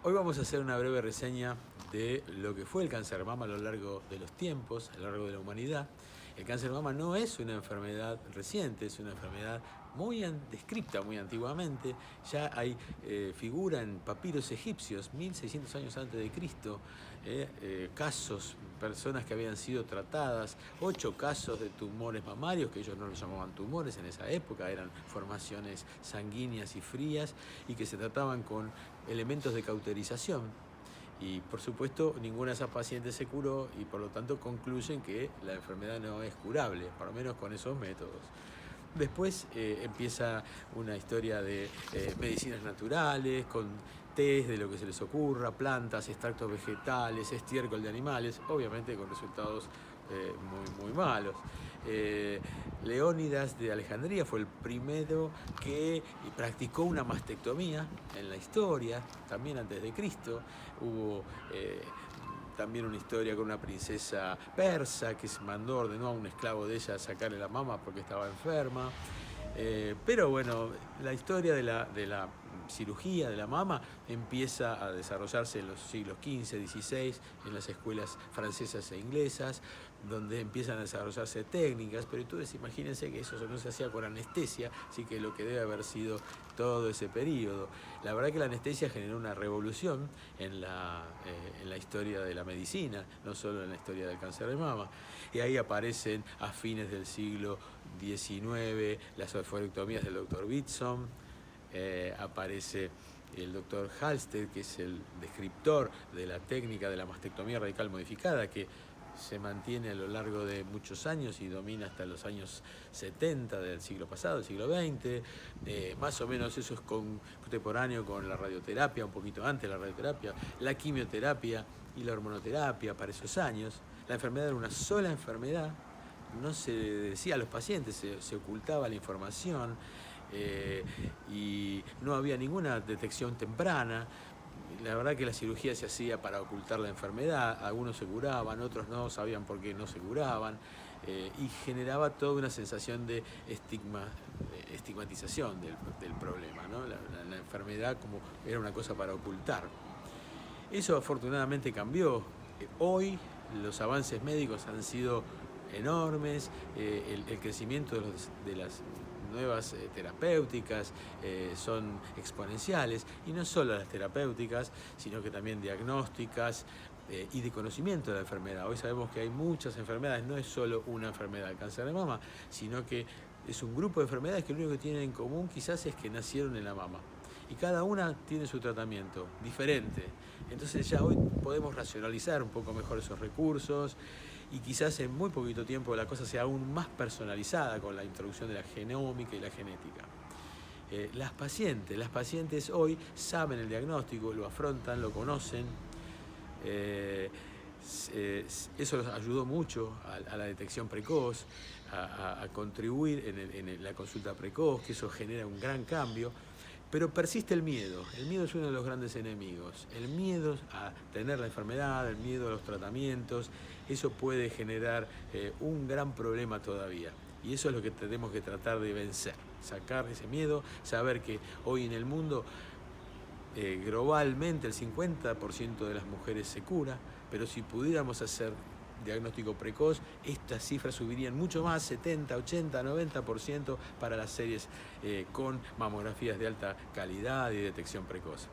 Hoy vamos a hacer una breve reseña de lo que fue el cáncer de mama a lo largo de los tiempos, a lo largo de la humanidad. El cáncer de mama no es una enfermedad reciente, es una enfermedad muy descripta muy antiguamente. Ya hay figura en papiros egipcios, 1600 años antes de Cristo, casos, personas que habían sido tratadas, 8 casos de tumores mamarios, que ellos no los llamaban tumores en esa época, eran formaciones sanguíneas y frías, y que se trataban con elementos de cauterización. Y por supuesto ninguna de esas pacientes se curó y por lo tanto concluyen que la enfermedad no es curable, por lo menos con esos métodos. Después empieza una historia de medicinas naturales, con tés de lo que se les ocurra, plantas, extractos vegetales, estiércol de animales, obviamente con resultados muy malos. Leónidas de Alejandría fue el primero que practicó una mastectomía en la historia, también antes de Cristo. Hubo también una historia con una princesa persa que ordenó a un esclavo de ella sacarle la mama porque estaba enferma. Pero bueno, la historia de la cirugía de la mama empieza a desarrollarse en los siglos XV, XVI, en las escuelas francesas e inglesas, donde empiezan a desarrollarse técnicas, pero entonces imagínense que eso no se hacía con anestesia, así que lo que debe haber sido todo ese periodo. La verdad que la anestesia generó una revolución en la historia de la medicina, no solo en la historia del cáncer de mama, y ahí aparecen a fines del siglo XIX las oophorectomías del doctor Whitson, aparece el doctor Halsted, que es el descriptor de la técnica de la mastectomía radical modificada, que se mantiene a lo largo de muchos años y domina hasta los años 70 del siglo pasado, del siglo XX. Más o menos eso es contemporáneo con la radioterapia, un poquito antes de la radioterapia, la quimioterapia y la hormonoterapia para esos años. La enfermedad era una sola enfermedad, no se decía a los pacientes, se ocultaba la información y no había ninguna detección temprana. La verdad que la cirugía se hacía para ocultar la enfermedad, algunos se curaban, otros no sabían por qué no se curaban, y generaba toda una sensación de estigmatización del problema, ¿no? La enfermedad como era una cosa para ocultar. Eso afortunadamente cambió. Hoy los avances médicos han sido enormes, el crecimiento de las nuevas terapéuticas son exponenciales, y no solo las terapéuticas, sino que también diagnósticas y de conocimiento de la enfermedad. Hoy sabemos que hay muchas enfermedades, no es solo una enfermedad, el cáncer de mama, sino que es un grupo de enfermedades que lo único que tienen en común quizás es que nacieron en la mama. Y cada una tiene su tratamiento diferente. Entonces ya hoy podemos racionalizar un poco mejor esos recursos y quizás en muy poquito tiempo la cosa sea aún más personalizada con la introducción de la genómica y la genética. Las pacientes hoy saben el diagnóstico, lo afrontan, lo conocen. Eso los ayudó mucho a la detección precoz, a contribuir en la consulta precoz, que eso genera un gran cambio. Pero persiste el miedo. El miedo es uno de los grandes enemigos. El miedo a tener la enfermedad, el miedo a los tratamientos, eso puede generar un gran problema todavía. Y eso es lo que tenemos que tratar de vencer. Sacar ese miedo, saber que hoy en el mundo globalmente el 50% de las mujeres se cura, pero si pudiéramos hacer diagnóstico precoz, estas cifras subirían mucho más, 70, 80, 90% para las series con mamografías de alta calidad y detección precoz.